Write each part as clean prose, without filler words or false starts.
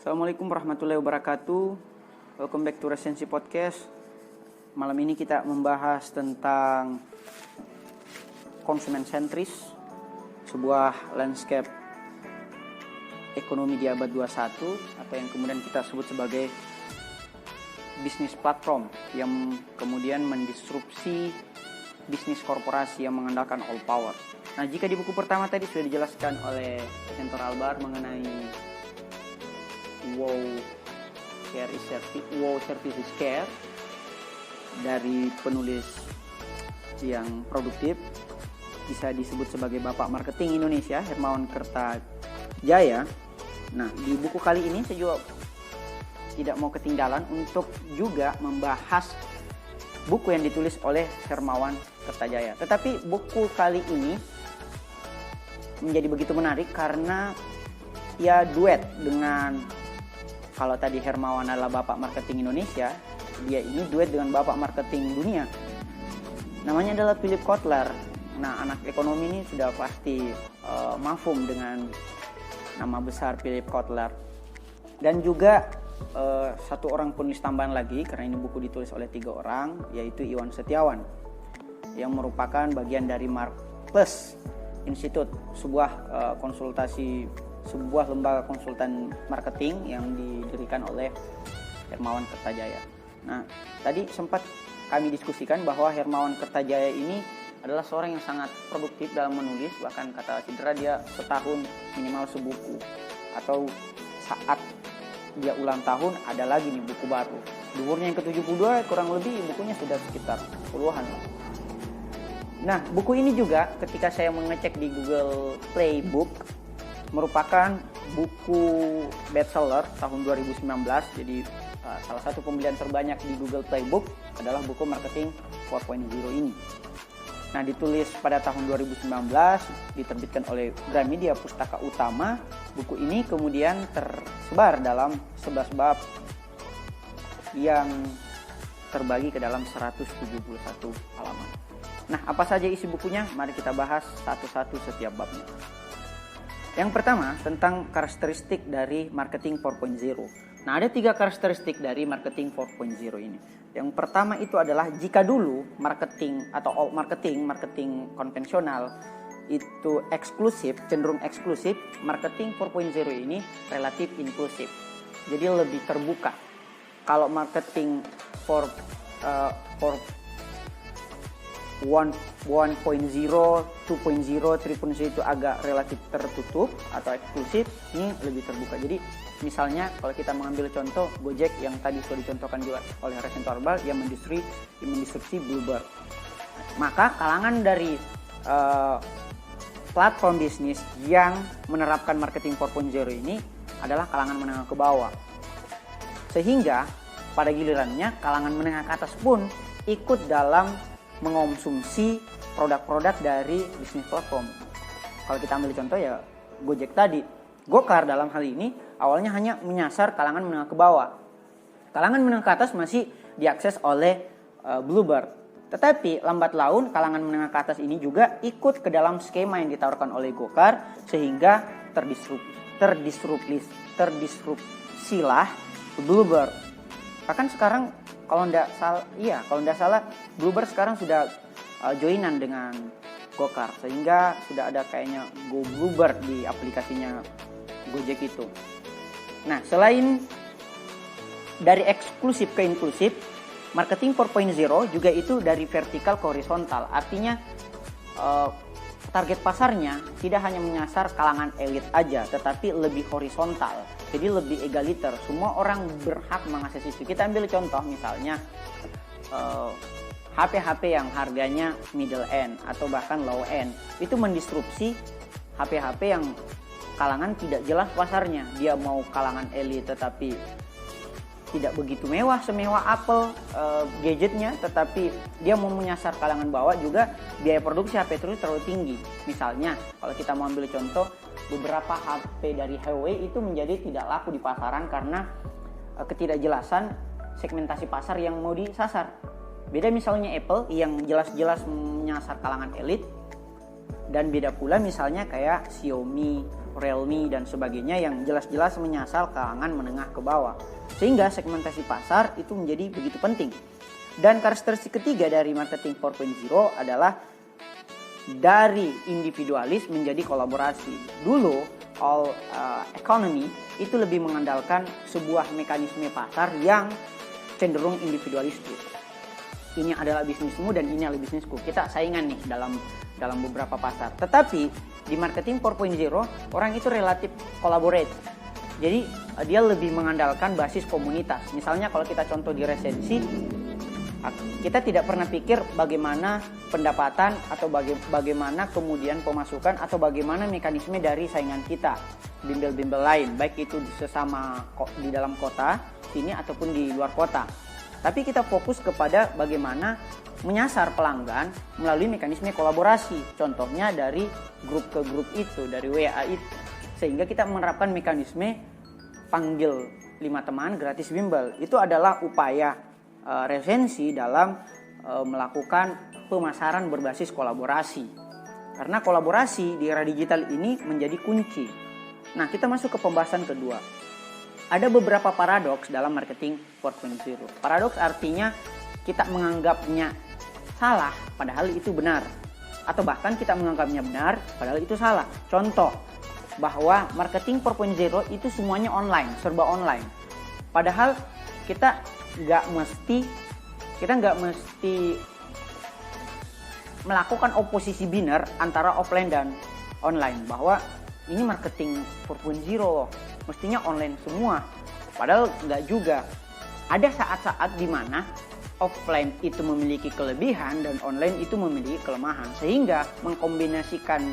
Assalamualaikum warahmatullahi wabarakatuh. Welcome back to Resensi Podcast. Malam ini kita membahas tentang konsumen sentris, sebuah landscape ekonomi di abad 21 atau yang kemudian kita sebut sebagai bisnis platform yang kemudian mendisrupsi bisnis korporasi yang mengandalkan all power. Nah, jika di buku pertama tadi sudah dijelaskan oleh Sentor Albar mengenai Wow Services Care dari penulis yang produktif, bisa disebut sebagai Bapak Marketing Indonesia, Hermawan Kertajaya. Nah, di buku kali ini saya juga tidak mau ketinggalan untuk juga membahas buku yang ditulis oleh Hermawan Kertajaya. Tetapi buku kali ini menjadi begitu menarik karena ia duet dengan, kalau tadi Hermawan adalah Bapak Marketing Indonesia, dia ini duet dengan Bapak Marketing Dunia. Namanya adalah Philip Kotler. Nah, anak ekonomi ini sudah pasti mafhum dengan nama besar Philip Kotler. Dan juga satu orang penulis tambahan lagi, karena ini buku ditulis oleh 3 orang, yaitu Iwan Setiawan, yang merupakan bagian dari Marketplace Institute, sebuah sebuah lembaga konsultan marketing yang didirikan oleh Hermawan Kertajaya. Nah, tadi sempat kami diskusikan bahwa Hermawan Kertajaya ini adalah seorang yang sangat produktif dalam menulis, bahkan kata Sidra dia setahun minimal sebuku, atau saat dia ulang tahun ada lagi nih buku baru. Di umurnya yang ke-72 kurang lebih bukunya sudah sekitar puluhan. Nah, buku ini juga ketika saya mengecek di Google Play Book merupakan buku bestseller tahun 2019. Jadi salah satu pembelian terbanyak di Google Play Book adalah buku Marketing 4.0 ini. Nah, ditulis pada tahun 2019, diterbitkan oleh Gramedia Pustaka Utama. Buku ini kemudian tersebar dalam 11 bab yang terbagi ke dalam 171 halaman. Nah, apa saja isi bukunya? Mari kita bahas satu-satu setiap babnya. Yang pertama, tentang karakteristik dari Marketing 4.0. Nah, ada 3 karakteristik dari Marketing 4.0 ini. Yang pertama itu adalah jika dulu marketing atau old marketing konvensional itu eksklusif, cenderung eksklusif, Marketing 4.0 ini relatif inklusif. Jadi lebih terbuka. Kalau Marketing 1.0, 2.0, 3.0 itu agak relatif tertutup atau eksklusif, ini lebih terbuka. Jadi misalnya kalau kita mengambil contoh Gojek yang tadi sudah dicontohkan juga oleh Sentor Albar yang mendisrupsi Bluebird, maka kalangan dari platform bisnis yang menerapkan Marketing 4.0 ini adalah kalangan menengah ke bawah, sehingga pada gilirannya kalangan menengah ke atas pun ikut dalam mengonsumsi produk-produk dari bisnis platform. Kalau kita ambil contoh ya Gojek tadi, Gokar dalam hal ini awalnya hanya menyasar kalangan menengah ke bawah. Kalangan menengah ke atas masih diakses oleh Bluebird. Tetapi lambat laun kalangan menengah ke atas ini juga ikut ke dalam skema yang ditawarkan oleh Gokar, sehingga terdisrupsilah Bluebird. Bahkan sekarang kalau tidak salah Bluebird sekarang sudah joinan dengan Gokar, sehingga sudah ada kayaknya Go Bluebird di aplikasinya Gojek itu. Nah, selain dari eksklusif ke inklusif, Marketing 4.0 juga itu dari vertikal ke horizontal. Artinya target pasarnya tidak hanya menyasar kalangan elit aja, tetapi lebih horizontal. Jadi lebih egaliter, semua orang berhak mengakses itu. Kita ambil contoh misalnya HP-HP yang harganya middle end atau bahkan low end, itu mendisrupsi HP-HP yang kalangan tidak jelas pasarnya. Dia mau kalangan elit tetapi tidak begitu mewah semewah Apple gadgetnya, tetapi dia mau menyasar kalangan bawah juga, biaya produksi HP terus terlalu tinggi. Misalnya kalau kita mau ambil contoh, beberapa HP dari Huawei itu menjadi tidak laku di pasaran karena ketidakjelasan segmentasi pasar yang mau disasar. Beda misalnya Apple yang jelas-jelas menyasar kalangan elit, dan beda pula misalnya kayak Xiaomi, Realme dan sebagainya yang jelas-jelas menyasar kalangan menengah ke bawah. Sehingga segmentasi pasar itu menjadi begitu penting. Dan karakteristik ketiga dari marketing 4.0 adalah dari individualis menjadi kolaborasi. Dulu all economy itu lebih mengandalkan sebuah mekanisme pasar yang cenderung individualistik. Ini adalah bisnismu dan ini adalah bisnisku. Kita saingan nih dalam beberapa pasar. Tetapi di marketing 4.0 orang itu relatif collaborate. Jadi dia lebih mengandalkan basis komunitas. Misalnya kalau kita contoh di resensi, kita tidak pernah pikir bagaimana pendapatan atau bagaimana kemudian pemasukan atau bagaimana mekanisme dari saingan kita, bimbel-bimbel lain, baik itu sesama di dalam kota sini ataupun di luar kota. Tapi kita fokus kepada bagaimana menyasar pelanggan melalui mekanisme kolaborasi. Contohnya dari grup ke grup itu, dari WA itu. Sehingga kita menerapkan mekanisme panggil 5 teman gratis bimbel. Itu adalah upaya resensi dalam melakukan pemasaran berbasis kolaborasi. Karena kolaborasi di era digital ini menjadi kunci. Nah, kita masuk ke pembahasan kedua. Ada beberapa paradoks dalam marketing 4.0. Paradoks artinya kita menganggapnya salah padahal itu benar. Atau bahkan kita menganggapnya benar padahal itu salah. Contoh, bahwa marketing 4.0 itu semuanya online, serba online. Padahal kita nggak mesti melakukan oposisi biner antara offline dan online. Bahwa ini marketing 4.0 mestinya online semua. Padahal nggak juga. Ada saat-saat di mana offline itu memiliki kelebihan dan online itu memiliki kelemahan. Sehingga mengkombinasikan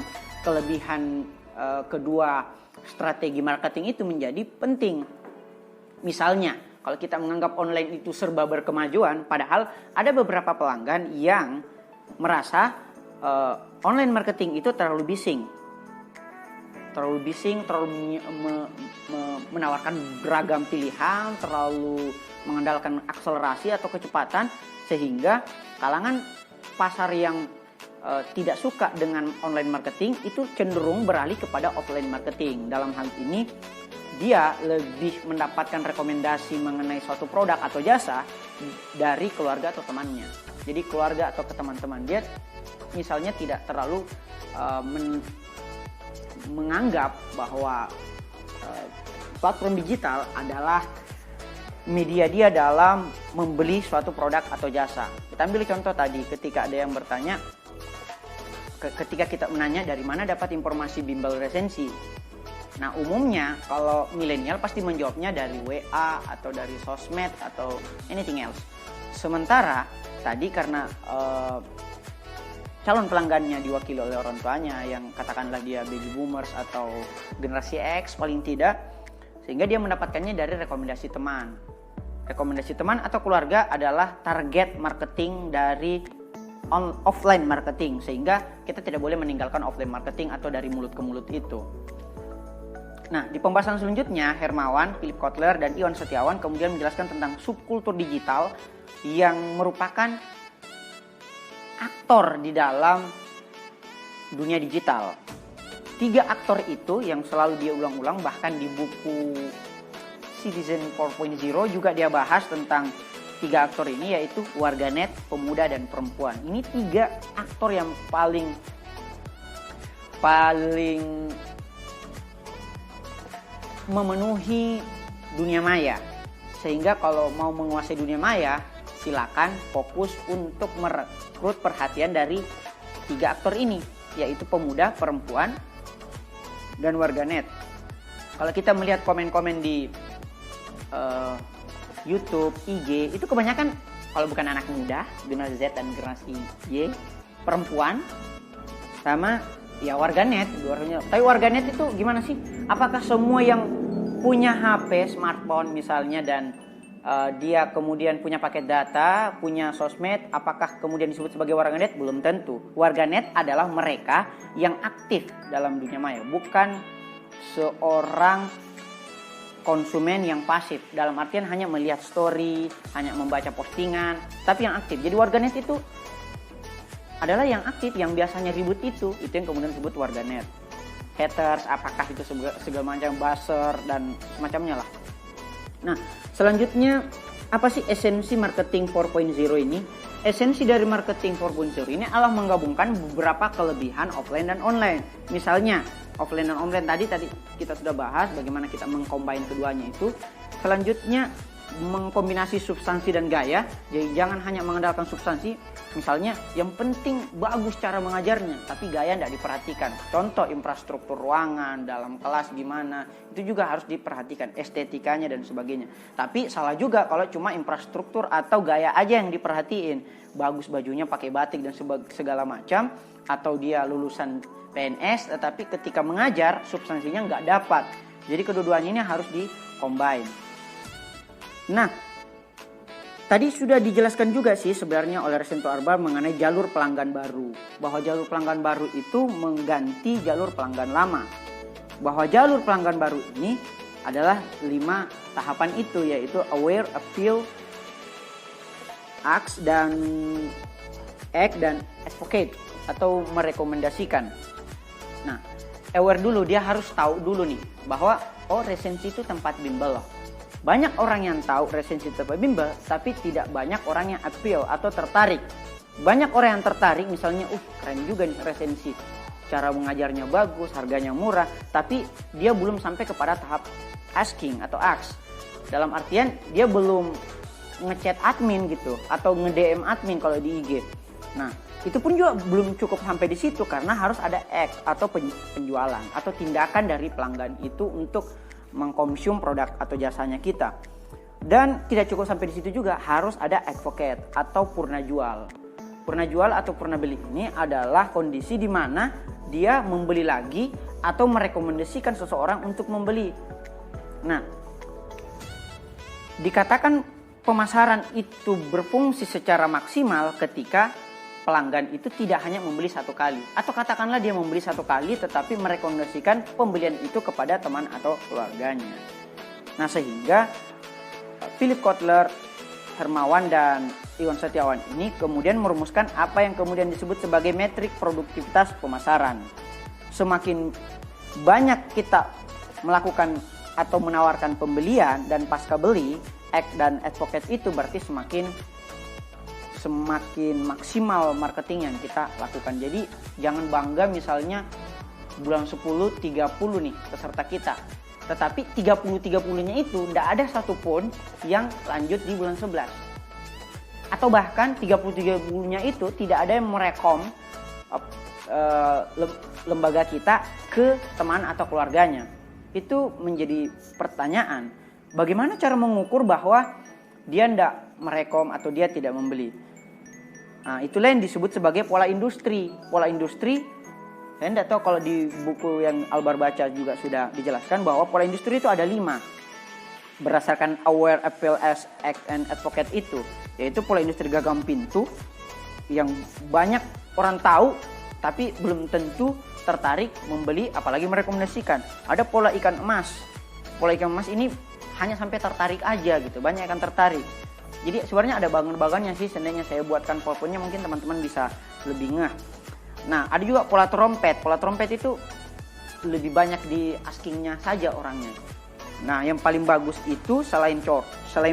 kelebihan kedua strategi marketing itu menjadi penting. Misalnya, kalau kita menganggap online itu serba berkemajuan, padahal ada beberapa pelanggan yang merasa online marketing itu terlalu bising, terlalu menawarkan beragam pilihan, terlalu mengandalkan akselerasi atau kecepatan, sehingga kalangan pasar yang tidak suka dengan online marketing itu cenderung beralih kepada offline marketing. Dalam hal ini dia lebih mendapatkan rekomendasi mengenai suatu produk atau jasa dari keluarga atau temannya. Jadi keluarga atau ke teman-teman dia misalnya tidak terlalu menganggap bahwa platform digital adalah media dia dalam membeli suatu produk atau jasa. Kita ambil contoh tadi ketika ada yang bertanya, ketika kita menanya dari mana dapat informasi bimbel resensi. Nah, umumnya kalau milenial pasti menjawabnya dari WA atau dari sosmed atau anything else. Sementara tadi karena calon pelanggannya diwakili oleh orang tuanya yang katakanlah dia baby boomers atau generasi X paling tidak, sehingga dia mendapatkannya dari rekomendasi teman. Rekomendasi teman atau keluarga adalah target marketing dari offline marketing, sehingga kita tidak boleh meninggalkan offline marketing atau dari mulut ke mulut itu. Nah, di pembahasan selanjutnya, Hermawan, Philip Kotler, dan Iwan Setiawan kemudian menjelaskan tentang subkultur digital yang merupakan aktor di dalam dunia digital. 3 aktor itu yang selalu dia ulang-ulang, bahkan di buku Citizen 4.0 juga dia bahas tentang 3 aktor ini, yaitu warganet, pemuda, dan perempuan. Ini 3 aktor yang paling memenuhi dunia maya. Sehingga kalau mau menguasai dunia maya, silakan fokus untuk merekrut perhatian dari 3 aktor ini, yaitu pemuda, perempuan, dan warganet. Kalau kita melihat komen-komen di YouTube, IG, itu kebanyakan kalau bukan anak muda, generasi Z dan generasi Y, perempuan, sama ya warganet. Tapi warganet itu gimana sih? Apakah semua yang punya HP, smartphone misalnya, dan dia kemudian punya paket data, punya sosmed, apakah kemudian disebut sebagai warganet? Belum tentu. Warganet adalah mereka yang aktif dalam dunia maya, bukan seorang konsumen yang pasif, dalam artian hanya melihat story, hanya membaca postingan, tapi yang aktif. Jadi warganet itu adalah yang aktif, yang biasanya ribut itu yang kemudian disebut warganet. haters, apakah itu segala macam buzzer dan semacamnya lah. Nah, selanjutnya apa sih esensi marketing 4.0 ini? Esensi dari marketing 4.0 ini adalah menggabungkan beberapa kelebihan offline dan online. Misalnya offline dan online tadi kita sudah bahas bagaimana kita mengcombine keduanya itu. Selanjutnya mengkombinasi substansi dan gaya. Jadi jangan hanya mengandalkan substansi. Misalnya yang penting bagus cara mengajarnya, tapi gaya tidak diperhatikan. Contoh infrastruktur ruangan, dalam kelas gimana, itu juga harus diperhatikan, estetikanya dan sebagainya. Tapi salah juga kalau cuma infrastruktur atau gaya aja yang diperhatiin. Bagus bajunya pakai batik dan segala macam, atau dia lulusan PNS, tetapi ketika mengajar substansinya nggak dapat. Jadi kedua-duanya ini harus di-combine. Nah, tadi sudah dijelaskan juga sih sebenarnya oleh Resento Arbar mengenai jalur pelanggan baru. Bahwa jalur pelanggan baru itu mengganti jalur pelanggan lama. Bahwa jalur pelanggan baru ini adalah 5 tahapan itu, yaitu aware, appeal, ask, dan advocate atau merekomendasikan. Nah, aware dulu, dia harus tahu dulu nih bahwa resensi itu tempat bimbel loh. Banyak orang yang tahu resensi tempat bimbel, tapi tidak banyak orang yang appeal atau tertarik. Banyak orang yang tertarik, misalnya, keren juga nih resensi. Cara mengajarnya bagus, harganya murah, tapi dia belum sampai kepada tahap asking atau ask. Dalam artian, dia belum ngechat admin gitu, atau nge-DM admin kalau di IG. Nah, itu pun juga belum cukup sampai di situ, karena harus ada act atau penjualan, atau tindakan dari pelanggan itu untuk mengkonsum produk atau jasanya kita. Dan tidak cukup sampai di situ juga, harus ada advocate atau purna jual. Purna jual atau purna beli ini adalah kondisi di mana dia membeli lagi atau merekomendasikan seseorang untuk membeli. Nah, dikatakan pemasaran itu berfungsi secara maksimal ketika pelanggan itu tidak hanya membeli satu kali, atau katakanlah dia membeli satu kali tetapi merekomendasikan pembelian itu kepada teman atau keluarganya. Nah, sehingga Philip Kotler, Hermawan, dan Iwan Setiawan ini kemudian merumuskan apa yang kemudian disebut sebagai metrik produktivitas pemasaran. Semakin banyak kita melakukan atau menawarkan pembelian dan pasca beli, act dan advocate itu berarti semakin maksimal marketing yang kita lakukan. Jadi jangan bangga misalnya bulan 10 30 nih peserta kita, tetapi 30-30-nya itu tidak ada satupun yang lanjut di bulan 11. Atau bahkan 30-30-nya itu tidak ada yang merekom lembaga kita ke teman atau keluarganya. Itu menjadi pertanyaan, bagaimana cara mengukur bahwa dia tidak merekom atau dia tidak membeli? Nah, itulah yang disebut sebagai pola industri. Pola industri, saya tidak tahu kalau di buku yang Albar baca juga sudah dijelaskan bahwa pola industri itu ada 5. Berdasarkan aware, appeal, ask, and advocate itu. Yaitu pola industri gagang pintu yang banyak orang tahu tapi belum tentu tertarik membeli, apalagi merekomendasikan. Ada pola ikan emas. Pola ikan emas ini hanya sampai tertarik aja gitu, banyak yang tertarik. Jadi sebenarnya ada bagan-bagannya sih, seandainya saya buatkan PowerPoint-nya mungkin teman-teman bisa lebih ngeh. Nah, ada juga pola trompet. Pola trompet itu lebih banyak di asking-nya saja orangnya. Nah, yang paling bagus itu selain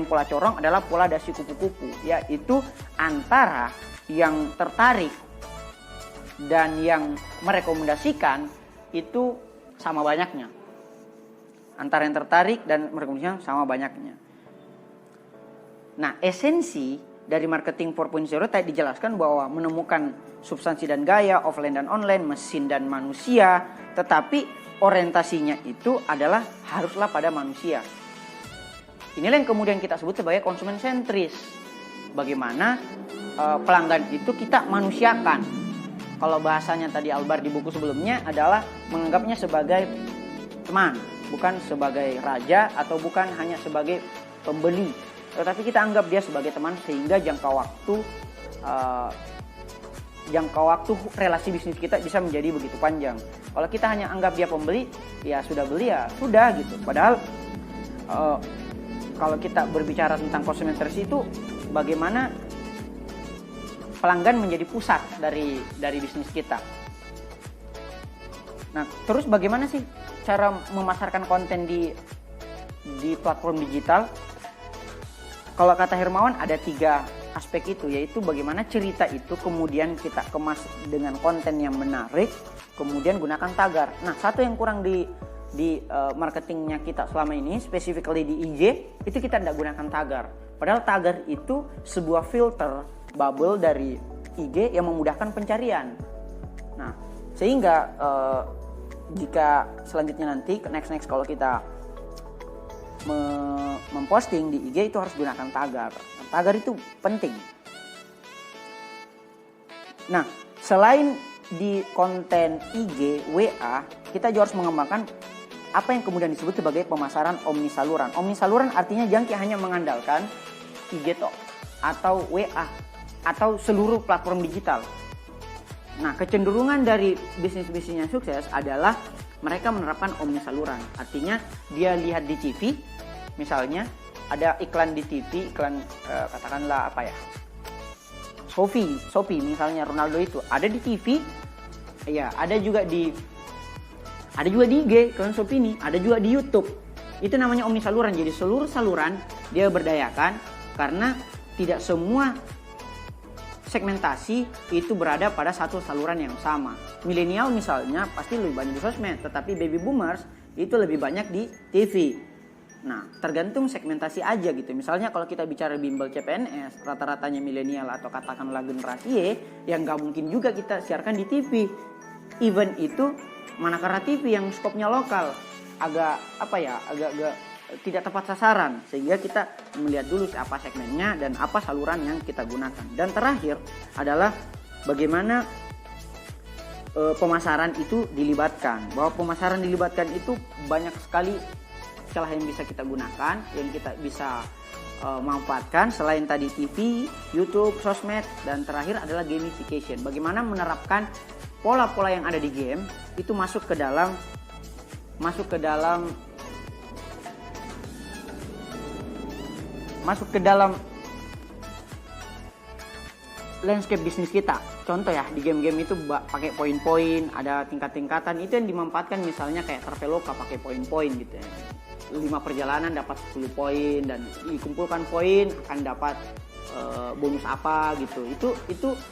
pola corong adalah pola dasi kupu-kupu, yaitu antara yang tertarik dan yang merekomendasikan itu sama banyaknya. Antara yang tertarik dan merekomendasikan sama banyaknya. Nah, esensi dari marketing 4.0 tadi dijelaskan bahwa menemukan substansi dan gaya, offline dan online, mesin dan manusia, tetapi orientasinya itu adalah haruslah pada manusia. Inilah yang kemudian kita sebut sebagai konsumen sentris. Bagaimana pelanggan itu kita manusiakan. Kalau bahasanya tadi Albar di buku sebelumnya adalah menganggapnya sebagai teman, bukan sebagai raja atau bukan hanya sebagai pembeli. Tetapi kita anggap dia sebagai teman sehingga jangka waktu relasi bisnis kita bisa menjadi begitu panjang. Kalau kita hanya anggap dia pembeli, ya sudah beli ya sudah gitu. Padahal kalau kita berbicara tentang konsumen sentris itu bagaimana pelanggan menjadi pusat dari bisnis kita. Nah, terus bagaimana sih cara memasarkan konten di platform digital? Kalau kata Hermawan ada 3 aspek itu, yaitu bagaimana cerita itu kemudian kita kemas dengan konten yang menarik, kemudian gunakan tagar. Nah, satu yang kurang di marketingnya kita selama ini, specifically di IG, itu kita tidak gunakan tagar. Padahal tagar itu sebuah filter bubble dari IG yang memudahkan pencarian. Nah, sehingga jika selanjutnya nanti next kalau kita memposting di IG itu harus gunakan tagar. Tagar itu penting. Nah, selain di konten IG, WA, kita juga harus mengembangkan apa yang kemudian disebut sebagai pemasaran omnisaluran. Omnisaluran artinya jangan hanya mengandalkan IG atau WA atau seluruh platform digital. Nah, kecenderungan dari bisnis-bisnis yang sukses adalah mereka menerapkan omnisaluran. Artinya dia lihat di TV, misalnya ada iklan di TV, iklan katakanlah apa ya, Shopee misalnya Ronaldo itu ada di TV, ya ada juga di IG, iklan Shopee ini ada juga di YouTube. Itu namanya omnisaluran. Jadi seluruh saluran dia berdayakan, karena tidak semua segmentasi itu berada pada satu saluran yang sama. Milenial misalnya pasti lebih banyak di sosmed, tetapi baby boomers itu lebih banyak di TV. Nah, tergantung segmentasi aja gitu. Misalnya kalau kita bicara bimbel CPNS, rata-ratanya milenial atau katakanlah generasi Y, yang gak mungkin juga kita siarkan di TV. Even itu manakala TV yang skopnya lokal, agak tidak tepat sasaran, sehingga kita melihat dulu apa segmennya dan apa saluran yang kita gunakan. Dan terakhir adalah bagaimana pemasaran itu dilibatkan. Bahwa pemasaran dilibatkan itu banyak sekali celah yang bisa kita gunakan, yang kita bisa manfaatkan selain tadi TV, YouTube, sosmed, dan terakhir adalah gamification. Bagaimana menerapkan pola-pola yang ada di game itu masuk ke dalam landscape bisnis kita. Contoh ya, di game-game itu pakai poin-poin, ada tingkat-tingkatan, itu yang dimanfaatkan misalnya kayak Traveloka pakai poin-poin gitu ya. 5 perjalanan dapat 10 poin, dan dikumpulkan poin akan dapat bonus apa gitu.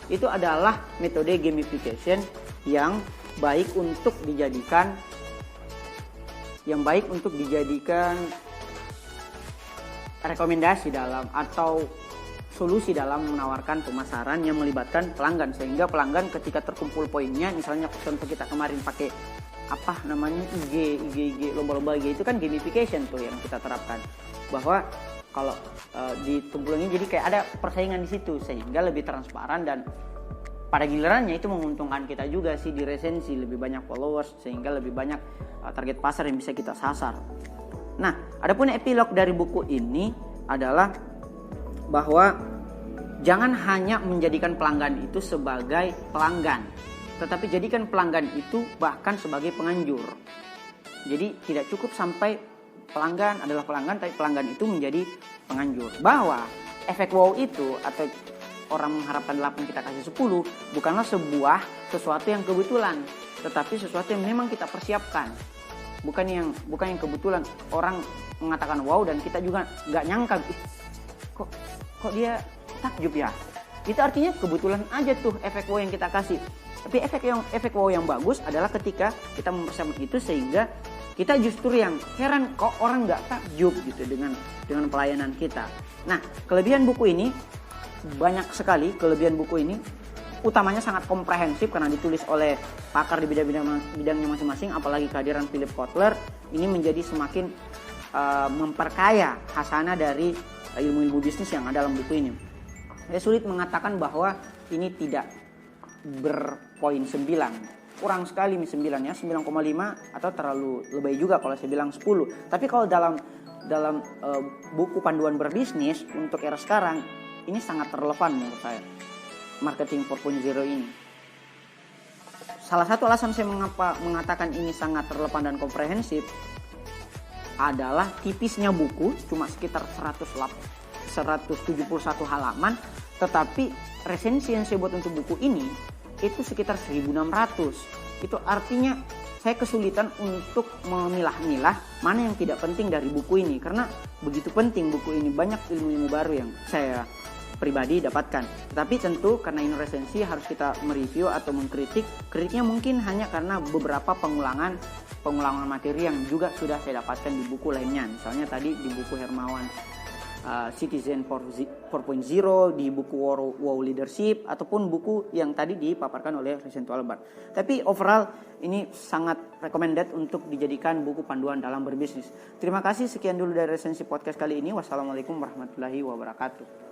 Itu adalah metode gamification yang baik untuk dijadikan rekomendasi dalam atau solusi dalam menawarkan pemasaran yang melibatkan pelanggan, sehingga pelanggan ketika terkumpul poinnya, misalnya contoh kita kemarin pakai IG lomba-lomba IG, itu kan gamification tuh yang kita terapkan, bahwa kalau ditumpulnya jadi kayak ada persaingan di situ, sehingga lebih transparan dan pada gilirannya itu menguntungkan kita juga sih di resensi, lebih banyak followers, sehingga lebih banyak target pasar yang bisa kita sasar. Nah, adapun epilog dari buku ini adalah bahwa jangan hanya menjadikan pelanggan itu sebagai pelanggan, tetapi jadikan pelanggan itu bahkan sebagai penganjur. Jadi tidak cukup sampai pelanggan adalah pelanggan, tapi pelanggan itu menjadi penganjur. Bahwa efek wow itu, atau orang mengharapkan 8 kita kasih 10, bukanlah sesuatu yang kebetulan, tetapi sesuatu yang memang kita persiapkan. Bukan yang kebetulan orang mengatakan wow dan kita juga nggak nyangka, kok dia takjub ya. Itu artinya kebetulan aja tuh efek wow yang kita kasih. Tapi efek wow yang bagus adalah ketika kita mempersiapkan itu, sehingga kita justru yang heran kok orang nggak takjub gitu dengan pelayanan kita. Nah, kelebihan buku ini banyak sekali. Kelebihan buku ini utamanya sangat komprehensif karena ditulis oleh pakar di bidangnya masing-masing, apalagi kehadiran Philip Kotler ini menjadi semakin memperkaya khasanah dari ilmu-ilmu bisnis yang ada dalam buku ini. Saya sulit mengatakan bahwa ini tidak berpoin 9. Kurang sekali 9 ya, 9,5 atau terlalu lebay juga kalau saya bilang 10. Tapi kalau dalam buku panduan berbisnis untuk era sekarang, ini sangat relevan menurut saya. Marketing 4.0 ini. Salah satu alasan saya mengapa mengatakan ini sangat relevan dan komprehensif adalah tipisnya buku, cuma sekitar 171 halaman, tetapi resensi yang saya buat untuk buku ini itu sekitar 1.600. Itu artinya saya kesulitan untuk memilah-milah mana yang tidak penting dari buku ini, karena begitu penting buku ini, banyak ilmu-ilmu baru yang saya pribadi dapatkan. Tapi tentu karena ini resensi harus kita mereview atau mengkritik. Kritiknya mungkin hanya karena beberapa pengulangan materi yang juga sudah saya dapatkan di buku lainnya. Misalnya tadi di buku Hermawan Citizen 4.0, di buku Wow Leadership, ataupun buku yang tadi dipaparkan oleh Recentu Albert. Tapi overall ini sangat recommended untuk dijadikan buku panduan dalam berbisnis. Terima kasih, sekian dulu dari resensi podcast kali ini. Wassalamualaikum warahmatullahi wabarakatuh.